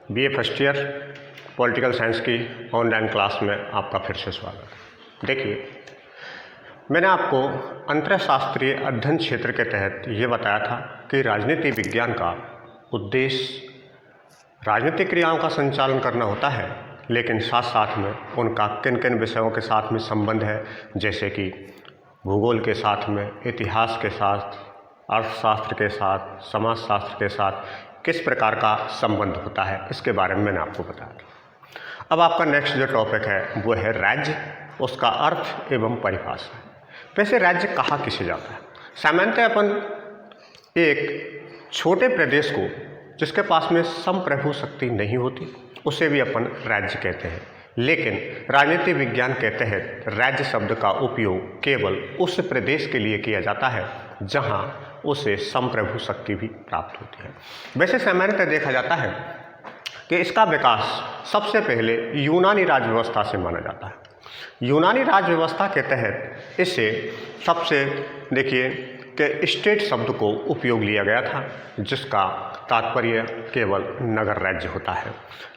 BA first year political science की online class में आपका फिर से स्वागत है। देखिए, मैंने आपको अंतरशास्त्रीय अध्ययन क्षेत्र के तहत ये बताया था कि राजनीति विज्ञान का उद्देश्य राजनीतिक क्रियाओं का संचालन करना होता है, लेकिन साथ साथ में उनका किन किन विषयों के साथ में संबंध है, जैसे कि भूगोल के साथ में, इतिहास के साथ, अर्थशास्त्र के साथ, समाजशास्त्र के साथ किस प्रकार का संबंध होता है, इसके बारे में मैंने आपको बताया था। अब आपका नेक्स्ट जो टॉपिक है वो है राज्य, उसका अर्थ एवं परिभाषा। वैसे राज्य कहा किसे जाता है? सामान्यतः अपन एक छोटे प्रदेश को जिसके पास में संप्रभु शक्ति नहीं होती उसे भी अपन राज्य कहते हैं, लेकिन राजनीति विज्ञान के तहत राज्य शब्द का उपयोग केवल उस प्रदेश के लिए किया जाता है जहां उसे संप्रभु शक्ति भी प्राप्त होती है। वैसे सामान्यतः देखा जाता है कि इसका विकास सबसे पहले यूनानी राज व्यवस्था से माना जाता है। यूनानी राज व्यवस्था के तहत इसे सबसे देखिए कि स्टेट शब्द को उपयोग लिया गया था, जिसका तात्पर्य केवल नगर राज्य होता है।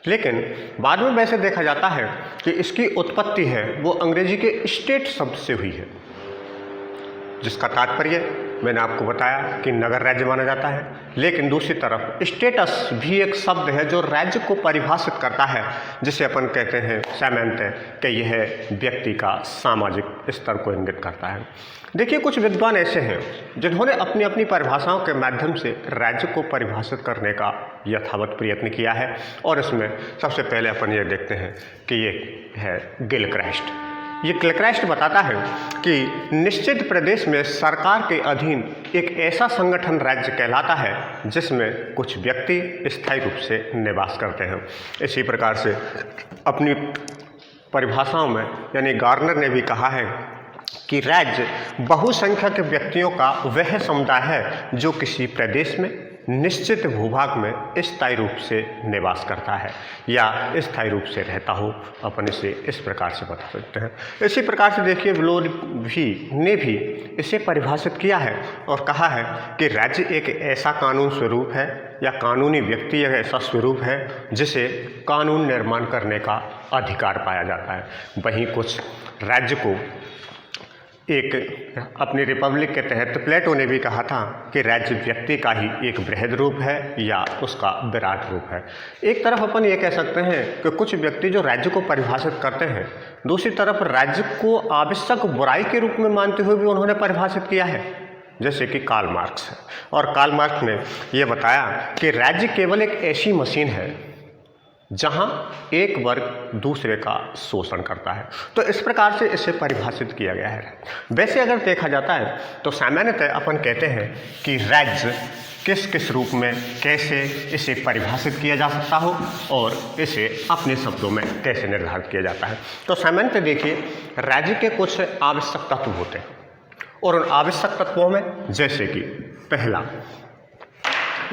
लेकिन बाद में वैसे देखा जाता है कि इसकी उत्पत्ति है वो अंग्रेजी के स्टेट शब्द से हुई है, जिसका तात्पर्य मैंने आपको बताया कि नगर राज्य माना जाता है। लेकिन दूसरी तरफ स्टेटस भी एक शब्द है जो राज्य को परिभाषित करता है, जिसे अपन कहते हैं सामान्यतः कि यह व्यक्ति का सामाजिक स्तर को इंगित करता है। देखिए, कुछ विद्वान ऐसे हैं जिन्होंने अपनी अपनी परिभाषाओं के माध्यम से राज्य को परिभाषित करने का यथावत प्रयत्न किया है, और इसमें सबसे पहले अपन ये देखते हैं कि ये है गिलक्राइस्ट। ये गिलक्राइस्ट बताता है कि निश्चित प्रदेश में सरकार के अधीन एक ऐसा संगठन राज्य कहलाता है जिसमें कुछ व्यक्ति स्थायी रूप से निवास करते हैं। इसी प्रकार से अपनी परिभाषाओं में यानी गार्नर ने भी कहा है कि राज्य बहुसंख्यक व्यक्तियों का वह समुदाय है जो किसी प्रदेश में निश्चित भूभाग में स्थायी रूप से निवास करता है या स्थायी रूप से रहता हो। अपन इसे इस प्रकार से बता सकते हैं। इसी प्रकार से देखिए, व्लोर ने भी इसे परिभाषित किया है और कहा है कि राज्य एक ऐसा कानून स्वरूप है या कानूनी व्यक्ति एक ऐसा स्वरूप है जिसे कानून निर्माण करने का अधिकार पाया जाता है। वहीं कुछ राज्य को एक अपनी रिपब्लिक के तहत प्लेटो ने भी कहा था कि राज्य व्यक्ति का ही एक बृहद रूप है या उसका विराट रूप है। एक तरफ अपन ये कह सकते हैं कि कुछ व्यक्ति जो राज्य को परिभाषित करते हैं, दूसरी तरफ राज्य को आवश्यक बुराई के रूप में मानते हुए भी उन्होंने परिभाषित किया है, जैसे कि कार्ल मार्क्स है। और कार्ल मार्क्स ने यह बताया कि राज्य केवल एक ऐसी मशीन है जहां एक वर्ग दूसरे का शोषण करता है। तो इस प्रकार से इसे परिभाषित किया गया है। वैसे अगर देखा जाता है तो सामान्यतः अपन कहते हैं कि राज्य किस किस रूप में कैसे इसे परिभाषित किया जा सकता हो और इसे अपने शब्दों में कैसे निर्धारित किया जाता है। तो सामान्यतः देखिए, राज्य के कुछ आवश्यक तत्व होते हैं और उन आवश्यक तत्वों में जैसे कि पहला,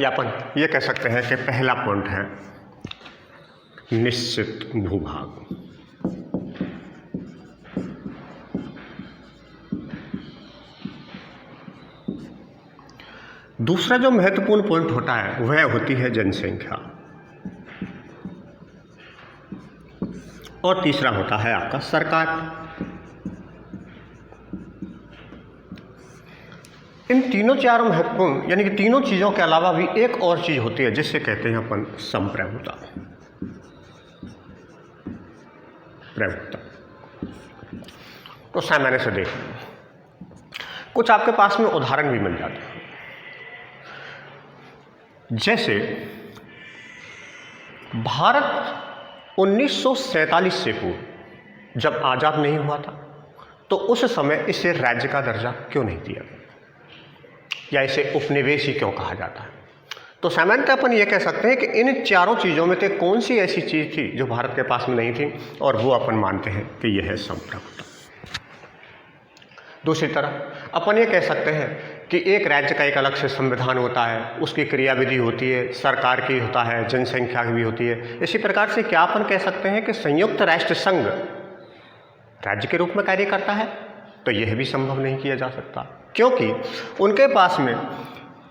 या अपन ये कह सकते हैं कि पहला पॉइंट है निश्चित भूभाग। दूसरा जो महत्वपूर्ण पॉइंट होता है वह होती है जनसंख्या, और तीसरा होता है आपका सरकार। इन तीनों चारों महत्वपूर्ण यानी कि तीनों चीज़ों के अलावा भी एक और चीज़ होती है जिससे कहते हैं अपन संप्रभुता। तो सामान्य से देखें, कुछ आपके पास में उदाहरण भी मिल जाते हैं। जैसे भारत 1947 से पूर्व जब आज़ाद नहीं हुआ था तो उस समय इसे राज्य का दर्जा क्यों नहीं दिया गया या इसे उपनिवेशी क्यों कहा जाता है? तो सामान्यतः अपन ये कह सकते हैं कि इन चारों चीज़ों में से कौन सी ऐसी चीज़ थी जो भारत के पास में नहीं थी, और वो अपन मानते हैं कि यह है संप्रभुता। दूसरी तरफ अपन ये कह सकते हैं कि एक राज्य का एक अलग से संविधान होता है, उसकी क्रियाविधि होती है, सरकार की होता है, जनसंख्या की भी होती है। इसी प्रकार से क्या अपन कह सकते हैं कि संयुक्त राष्ट्र संघ राज्य के रूप में कार्य करता है? तो यह भी संभव नहीं किया जा सकता, क्योंकि उनके पास में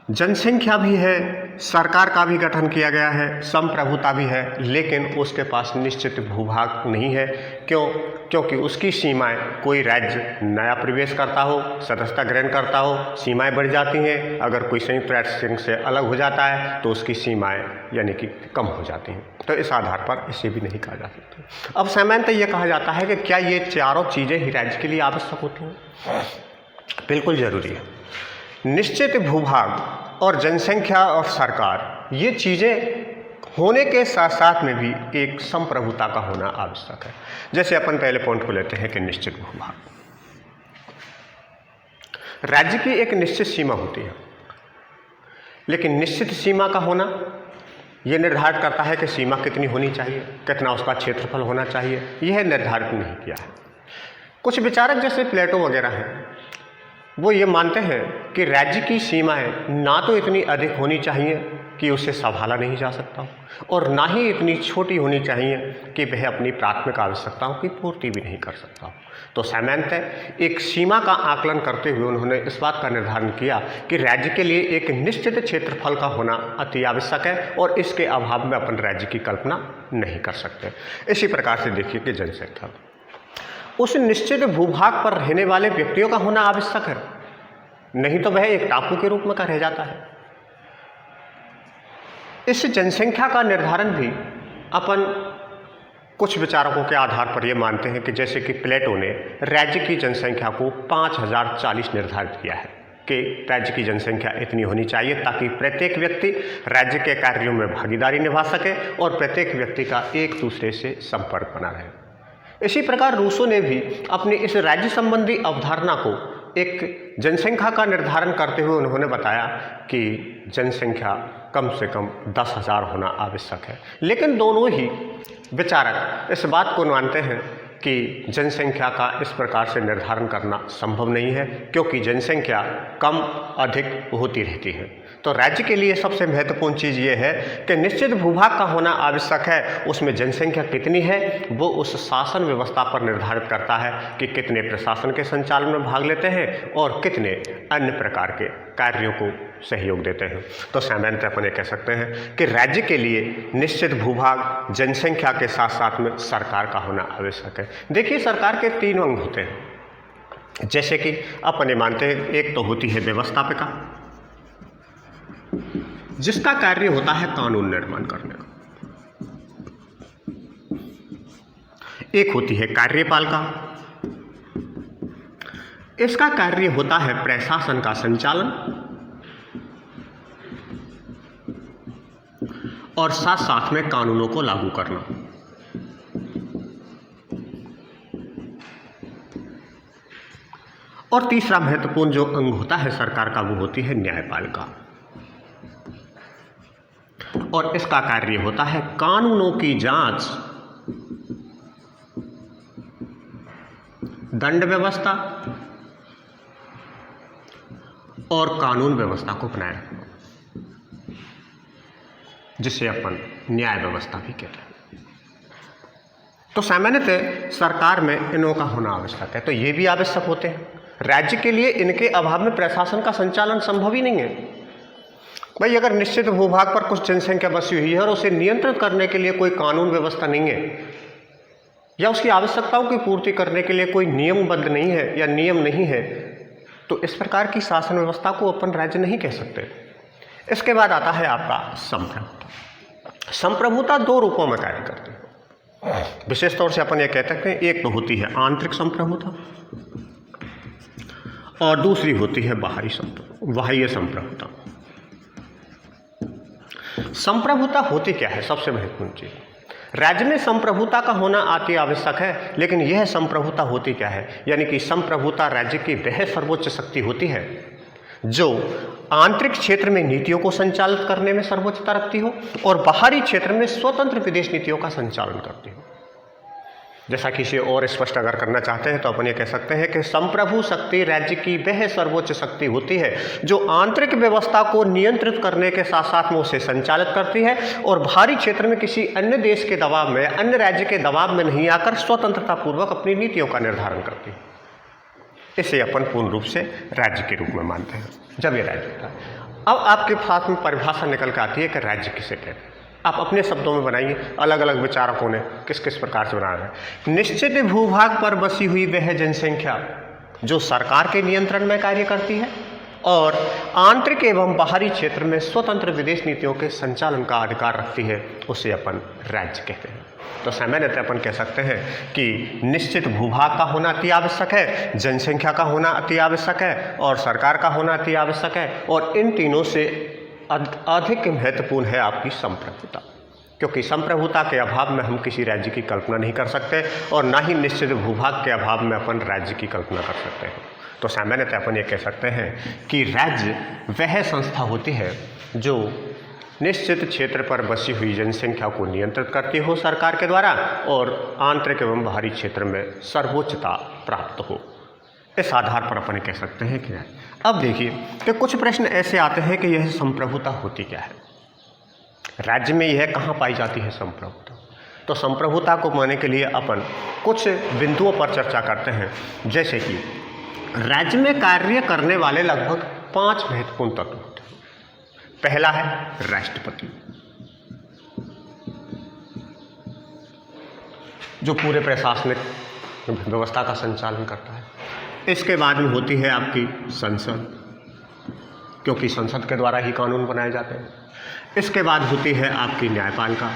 जनसंख्या भी है, सरकार का भी गठन किया गया है, संप्रभुता भी है, लेकिन उसके पास निश्चित भूभाग नहीं है। क्यों? क्योंकि उसकी सीमाएं, कोई राज्य नया प्रवेश करता हो, सदस्यता ग्रहण करता हो, सीमाएं बढ़ जाती हैं। अगर कोई संयुक्त राष्ट्र संघ से अलग हो जाता है तो उसकी सीमाएं यानी कि कम हो जाती हैं। तो इस आधार पर इसे भी नहीं कहा जा सकता। अब सामान्यतः ये कहा जाता है कि क्या ये चारों चीज़ें ही राज्य के लिए आवश्यक होती हैं? बिल्कुल ज़रूरी है। निश्चित भूभाग और जनसंख्या और सरकार, ये चीज़ें होने के साथ साथ में भी एक संप्रभुता का होना आवश्यक है। जैसे अपन पहले पॉइंट को लेते हैं कि निश्चित भूभाग, राज्य की एक निश्चित सीमा होती है, लेकिन निश्चित सीमा का होना यह निर्धारित करता है कि सीमा कितनी होनी चाहिए, कितना उसका क्षेत्रफल होना चाहिए, यह निर्धारित नहीं किया है। कुछ विचारक जैसे प्लेटो वगैरह हैं, वो ये मानते हैं कि राज्य की सीमाएं ना तो इतनी अधिक होनी चाहिए कि उसे संभाला नहीं जा सकता हो, और ना ही इतनी छोटी होनी चाहिए कि वह अपनी प्राथमिक आवश्यकताओं की पूर्ति भी नहीं कर सकता हो। तो सामान्यतः एक सीमा का आकलन करते हुए उन्होंने इस बात का निर्धारण किया कि राज्य के लिए एक निश्चित क्षेत्रफल का होना अति आवश्यक है, और इसके अभाव में अपन राज्य की कल्पना नहीं कर सकते। इसी प्रकार से देखिए कि जनसंख्या, उस निश्चित भूभाग पर रहने वाले व्यक्तियों का होना आवश्यक है, नहीं तो वह एक टापू के रूप में का रह जाता है। इस जनसंख्या का निर्धारण भी अपन कुछ विचारकों के आधार पर यह मानते हैं कि जैसे कि प्लेटो ने राज्य की जनसंख्या को 5040 निर्धारित किया है कि राज्य की जनसंख्या इतनी होनी चाहिए ताकि प्रत्येक व्यक्ति राज्य के कार्यों में भागीदारी निभा सके और प्रत्येक व्यक्ति का एक दूसरे से संपर्क बना रहे। इसी प्रकार रूसो ने भी अपनी इस राज्य संबंधी अवधारणा को एक जनसंख्या का निर्धारण करते हुए उन्होंने बताया कि जनसंख्या कम से कम 10,000 होना आवश्यक है। लेकिन दोनों ही विचारक इस बात को मानते हैं कि जनसंख्या का इस प्रकार से निर्धारण करना संभव नहीं है, क्योंकि जनसंख्या कम अधिक होती रहती है। तो राज्य के लिए सबसे महत्वपूर्ण चीज़ ये है कि निश्चित भूभाग का होना आवश्यक है। उसमें जनसंख्या कितनी है वो उस शासन व्यवस्था पर निर्धारित करता है कि कितने प्रशासन के संचालन में भाग लेते हैं और कितने अन्य प्रकार के कार्यों को सहयोग देते हैं। तो सामान्यतः अपन ये कह सकते हैं कि राज्य के लिए निश्चित भूभाग, जनसंख्या के साथ साथ में सरकार का होना आवश्यक है। देखिए, सरकार के 3 अंग होते हैं, जैसे कि अपन ये मानते हैं, एक तो होती है व्यवस्थापिका, जिसका कार्य होता है कानून निर्माण करने का। एक होती है कार्यपालिका, इसका कार्य होता है प्रशासन का संचालन और साथ साथ में कानूनों को लागू करना। और तीसरा महत्वपूर्ण जो अंग होता है सरकार का वो होती है न्यायपालिका, और इसका कार्य होता है कानूनों की जांच, दंड व्यवस्था और कानून व्यवस्था को बनाए रखना, जिसे अपन न्याय व्यवस्था भी कहते हैं। तो सामान्यतः सरकार में इनों का होना आवश्यक है। तो ये भी आवश्यक होते हैं। राज्य के लिए इनके अभाव में प्रशासन का संचालन संभव ही नहीं है। भाई, अगर निश्चित भूभाग पर कुछ जनसंख्या बसी हुई है और उसे नियंत्रित करने के लिए कोई कानून व्यवस्था नहीं है, या उसकी आवश्यकताओं की पूर्ति करने के लिए कोई नियमबद्ध नहीं है या नियम नहीं है, तो इस प्रकार की शासन व्यवस्था को अपन राज्य नहीं कह सकते। इसके बाद आता है आपका संप्रभुता। संप्रभुता 2 रूपों में कार्य करती है। विशेष तौर से अपन ये कह सकते हैं, एक तो होती है आंतरिक संप्रभुता और दूसरी होती है बाह्य संप्रभुता। संप्रभुता होती क्या है? सबसे महत्वपूर्ण चीज, राज्य में संप्रभुता का होना अति आवश्यक है, लेकिन यह संप्रभुता होती क्या है? यानी कि संप्रभुता राज्य की वह सर्वोच्च शक्ति होती है जो आंतरिक क्षेत्र में नीतियों को संचालित करने में सर्वोच्चता रखती हो और बाहरी क्षेत्र में स्वतंत्र विदेश नीतियों का संचालन करती हो। जैसा कि इसे और स्पष्ट अगर करना चाहते हैं तो अपन ये कह सकते हैं कि संप्रभु शक्ति राज्य की वह सर्वोच्च शक्ति होती है जो आंतरिक व्यवस्था को नियंत्रित करने के साथ साथ में उसे संचालित करती है और बाहरी क्षेत्र में किसी अन्य देश के दबाव में, अन्य राज्य के दबाव में नहीं आकर स्वतंत्रता पूर्वक अपनी नीतियों का निर्धारण करती है। इसे अपन पूर्ण रूप से राज्य के रूप में मानते हैं जब ये राज्य होता है। अब आपके पास में परिभाषा निकल कर आती है कि राज्य किसे कहते हैं। आप अपने शब्दों में बनाइए, अलग अलग विचारकों ने किस किस प्रकार से बनाया है। निश्चित भूभाग पर बसी हुई वह जनसंख्या जो सरकार के नियंत्रण में कार्य करती है और आंतरिक एवं बाहरी क्षेत्र में स्वतंत्र विदेश नीतियों के संचालन का अधिकार रखती है, उसे अपन राज्य कहते हैं। तो सामान्यतः अपन कह सकते हैं कि निश्चित भूभाग का होना अति आवश्यक है, जनसंख्या का होना अति आवश्यक है और सरकार का होना अति आवश्यक है, और इन तीनों से अधिक महत्वपूर्ण है आपकी संप्रभुता, क्योंकि संप्रभुता के अभाव में हम किसी राज्य की कल्पना नहीं कर सकते और ना ही निश्चित भूभाग के अभाव में अपन राज्य की कल्पना कर सकते हैं। तो सामान्यतः अपन ये कह सकते हैं कि राज्य वह संस्था होती है जो निश्चित क्षेत्र पर बसी हुई जनसंख्या को नियंत्रित करती हो सरकार के द्वारा और आंतरिक एवं बाहरी क्षेत्र में सर्वोच्चता प्राप्त हो। इस आधार पर अपन कह सकते हैं कि अब देखिए कि कुछ प्रश्न ऐसे आते हैं कि यह संप्रभुता होती क्या है, राज्य में यह कहाँ पाई जाती है संप्रभुता। तो संप्रभुता को मानने के लिए अपन कुछ बिंदुओं पर चर्चा करते हैं, जैसे कि राज्य में कार्य करने वाले लगभग 5 महत्वपूर्ण तत्व होते हैं। पहला है राष्ट्रपति, जो पूरे प्रशासनिक व्यवस्था का संचालन करता है। इसके बाद में होती है आपकी संसद, क्योंकि संसद के द्वारा ही कानून बनाए जाते हैं। इसके बाद होती है आपकी न्यायपालिका,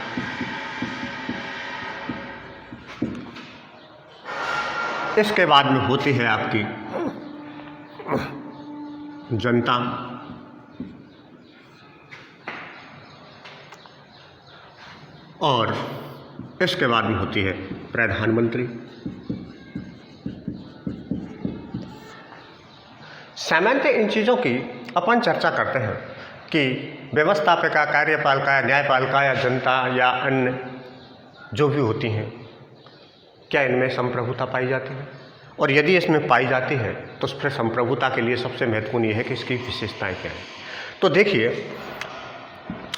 इसके बाद में होती है आपकी जनता, और इसके बाद में होती है प्रधानमंत्री। सामान्यतः इन चीज़ों की अपन चर्चा करते हैं कि व्यवस्थापिका, कार्यपालिका, न्यायपालिका या जनता या अन्य जो भी होती हैं, क्या इनमें संप्रभुता पाई जाती है, और यदि इसमें पाई जाती है तो फिर संप्रभुता के लिए सबसे महत्वपूर्ण ये है कि इसकी विशेषताएं क्या हैं। तो देखिए,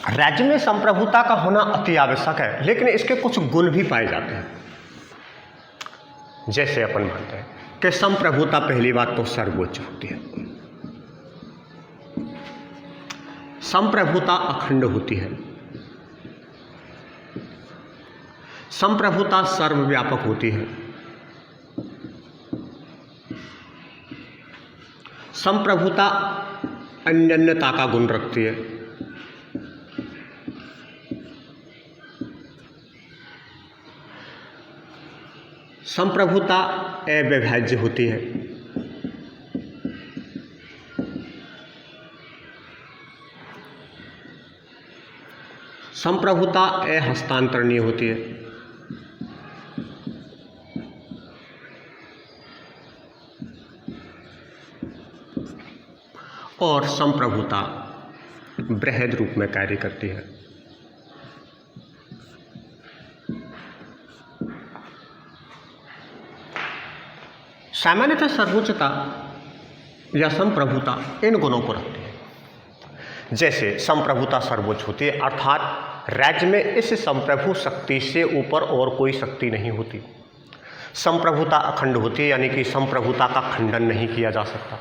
राज्य में संप्रभुता का होना अति आवश्यक है, लेकिन इसके कुछ गुण भी पाए जाते हैं। जैसे अपन मानते हैं कि संप्रभुता पहली बात तो सर्वोच्च होती है, संप्रभुता अखंड होती है, संप्रभुता सर्वव्यापक होती है, संप्रभुता अन्योन्यता का गुण रखती है, संप्रभुता अविभाज्य होती है, संप्रभुता अहस्तांतरणीय होती है, और संप्रभुता बृहद रूप में कार्य करती है। सामान्यतः सर्वोच्चता या संप्रभुता इन गुणों को रखती है। जैसे संप्रभुता सर्वोच्च होती है, अर्थात राज्य में इस संप्रभु शक्ति से ऊपर और कोई शक्ति नहीं होती। संप्रभुता अखंड होती है, यानी कि संप्रभुता का खंडन नहीं किया जा सकता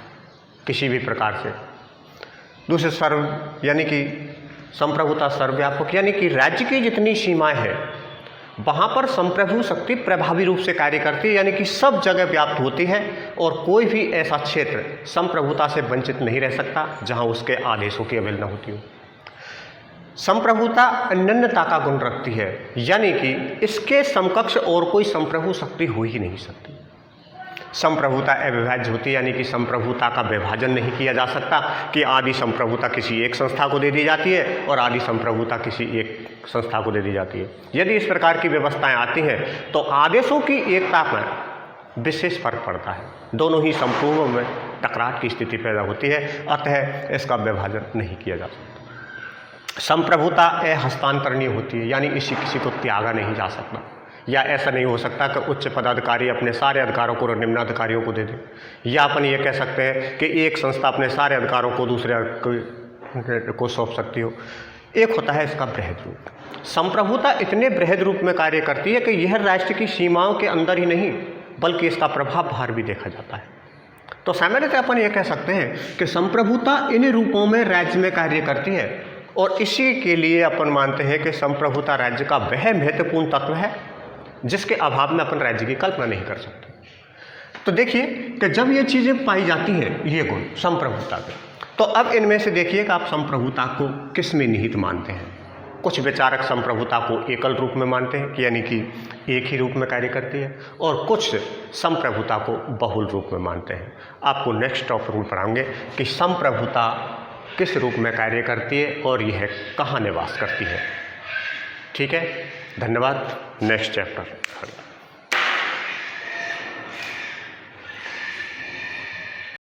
किसी भी प्रकार से। दूसरे सर्व यानी कि संप्रभुता सर्वव्यापक, यानी कि राज्य की जितनी सीमाएं हैं वहाँ पर संप्रभु शक्ति प्रभावी रूप से कार्य करती है, यानी कि सब जगह व्याप्त होती है और कोई भी ऐसा क्षेत्र संप्रभुता से वंचित नहीं रह सकता जहाँ उसके आदेशों की अवहेलना होती हो। संप्रभुता अन्योन्यता का गुण रखती है, यानी कि इसके समकक्ष और कोई संप्रभु शक्ति हो ही नहीं सकती। संप्रभुता अविभाज्य होती है, यानी कि संप्रभुता का विभाजन नहीं किया जा सकता कि आदि संप्रभुता किसी एक संस्था को दे दी जाती है और आदि संप्रभुता किसी एक संस्था को दे दी जाती है। यदि इस प्रकार की व्यवस्थाएं आती हैं तो आदेशों की एकता पर विशेष फर्क पड़ता है, दोनों ही संप्रभुओं में टकराव की स्थिति पैदा होती है, अतः इसका विभाजन नहीं किया जा सकता। संप्रभुता अहस्तांतरणीय होती है, यानी इसी किसी को त्यागा नहीं जा सकता, या ऐसा नहीं हो सकता कि उच्च पदाधिकारी अपने सारे अधिकारों को निम्नाधिकारियों को दे दे, या अपन ये कह सकते हैं कि एक संस्था अपने सारे अधिकारों को दूसरे को सौंप सकती हो। एक होता है इसका बृहद रूप। संप्रभुता इतने बृहद रूप में कार्य करती है कि यह राष्ट्र की सीमाओं के अंदर ही नहीं बल्कि इसका प्रभाव बाहर भी देखा जाता है। तो सामान्यतः अपन ये कह सकते हैं कि संप्रभुता इन रूपों में राज्य में कार्य करती है और इसी के लिए अपन मानते हैं कि संप्रभुता राज्य का वह महत्वपूर्ण तत्व है जिसके अभाव में अपन राज्य की कल्पना नहीं कर सकते। तो देखिए कि जब ये चीज़ें पाई जाती हैं, ये गुण संप्रभुता के, तो अब इनमें से देखिए कि आप संप्रभुता को किस में निहित मानते हैं। कुछ विचारक संप्रभुता को एकल रूप में मानते हैं कि यानी कि एक ही रूप में कार्य करती है, और कुछ संप्रभुता को बहुल रूप में मानते हैं। आपको नेक्स्ट टॉपिक में पढ़ाएंगे कि संप्रभुता किस रूप में कार्य करती है और यह कहाँ निवास करती है। ठीक है, धन्यवाद। Next chapter.